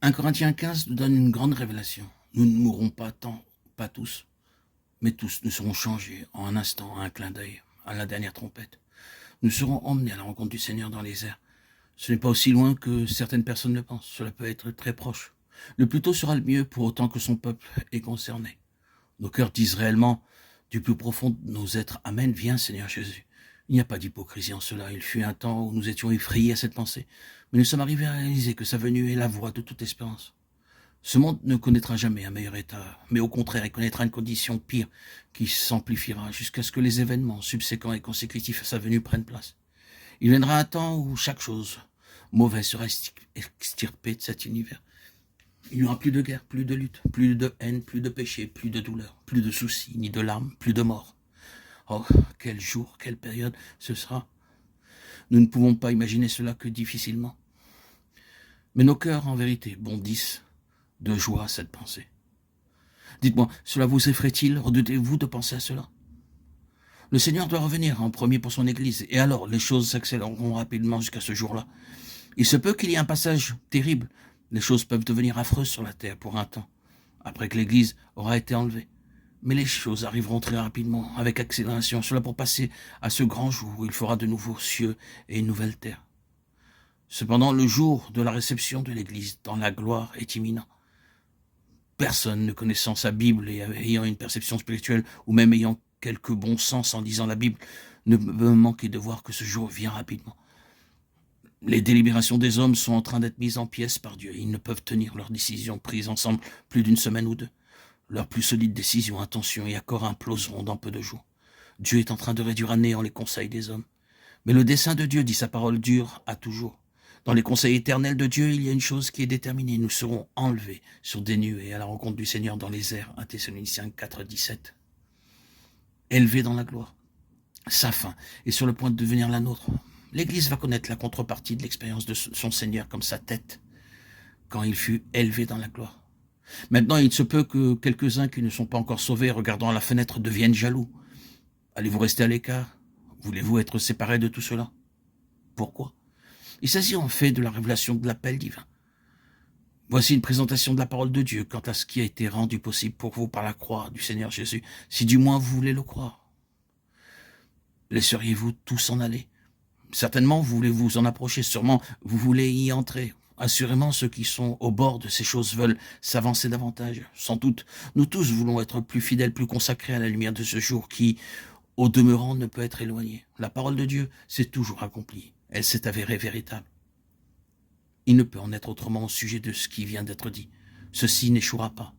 1 Corinthiens 15 nous donne une grande révélation. Nous ne mourrons pas tant, pas tous, mais tous nous serons changés en un instant, à un clin d'œil, à la dernière trompette. Nous serons emmenés à la rencontre du Seigneur dans les airs. Ce n'est pas aussi loin que certaines personnes le pensent. Cela peut être très proche. Le plus tôt sera le mieux pour autant que son peuple est concerné. Nos cœurs disent réellement, du plus profond de nos êtres, Amen, viens Seigneur Jésus. Il n'y a pas d'hypocrisie en cela. Il fut un temps où nous étions effrayés à cette pensée. Mais nous sommes arrivés à réaliser que sa venue est la voie de toute espérance. Ce monde ne connaîtra jamais un meilleur état, mais au contraire, il connaîtra une condition pire qui s'amplifiera jusqu'à ce que les événements subséquents et consécutifs à sa venue prennent place. Il viendra un temps où chaque chose mauvaise sera extirpée de cet univers. Il n'y aura plus de guerre, plus de lutte, plus de haine, plus de péché, plus de douleur, plus de soucis, ni de larmes, plus de mort. Oh, quel jour, quelle période ce sera. Nous ne pouvons pas imaginer cela que difficilement. Mais nos cœurs, en vérité, bondissent de joie à cette pensée. Dites-moi, cela vous effraie-t-il? Redoutez-vous de penser à cela? Le Seigneur doit revenir en premier pour son Église, et alors les choses s'accéléreront rapidement jusqu'à ce jour-là. Il se peut qu'il y ait un passage terrible. Les choses peuvent devenir affreuses sur la terre pour un temps, après que l'Église aura été enlevée. Mais les choses arriveront très rapidement, avec accélération, cela pour passer à ce grand jour où il fera de nouveaux cieux et une nouvelle terre. Cependant, le jour de la réception de l'Église dans la gloire est imminent. Personne ne connaissant sa Bible et ayant une perception spirituelle, ou même ayant quelque bon sens en lisant la Bible, ne peut manquer de voir que ce jour vient rapidement. Les délibérations des hommes sont en train d'être mises en pièces par Dieu. Ils ne peuvent tenir leurs décisions prises ensemble plus d'une semaine ou deux. Leurs plus solides décisions, intentions et accords imploseront dans peu de jours. Dieu est en train de réduire à néant les conseils des hommes. Mais le dessein de Dieu, dit sa parole, dure à toujours. Dans les conseils éternels de Dieu, il y a une chose qui est déterminée. Nous serons enlevés sur des nuées à la rencontre du Seigneur dans les airs. 1 Thessaloniciens 4, 17. Élevés dans la gloire. Sa fin est sur le point de devenir la nôtre. L'Église va connaître la contrepartie de l'expérience de son Seigneur comme sa tête, quand il fut élevé dans la gloire. Maintenant, il se peut que quelques-uns qui ne sont pas encore sauvés, regardant à la fenêtre, deviennent jaloux. Allez-vous rester à l'écart? Voulez-vous être séparés de tout cela? Pourquoi? Il s'agit en fait de la révélation de l'appel divin. Voici une présentation de la parole de Dieu quant à ce qui a été rendu possible pour vous par la croix du Seigneur Jésus, si du moins vous voulez le croire. Laisseriez-vous tous s'en aller? Certainement, vous voulez vous en approcher, sûrement vous voulez y entrer. Assurément, ceux qui sont au bord de ces choses veulent s'avancer davantage. Sans doute, nous tous voulons être plus fidèles, plus consacrés à la lumière de ce jour qui, au demeurant, ne peut être éloigné. La parole de Dieu s'est toujours accomplie. Elle s'est avérée véritable. Il ne peut en être autrement au sujet de ce qui vient d'être dit. Ceci n'échouera pas.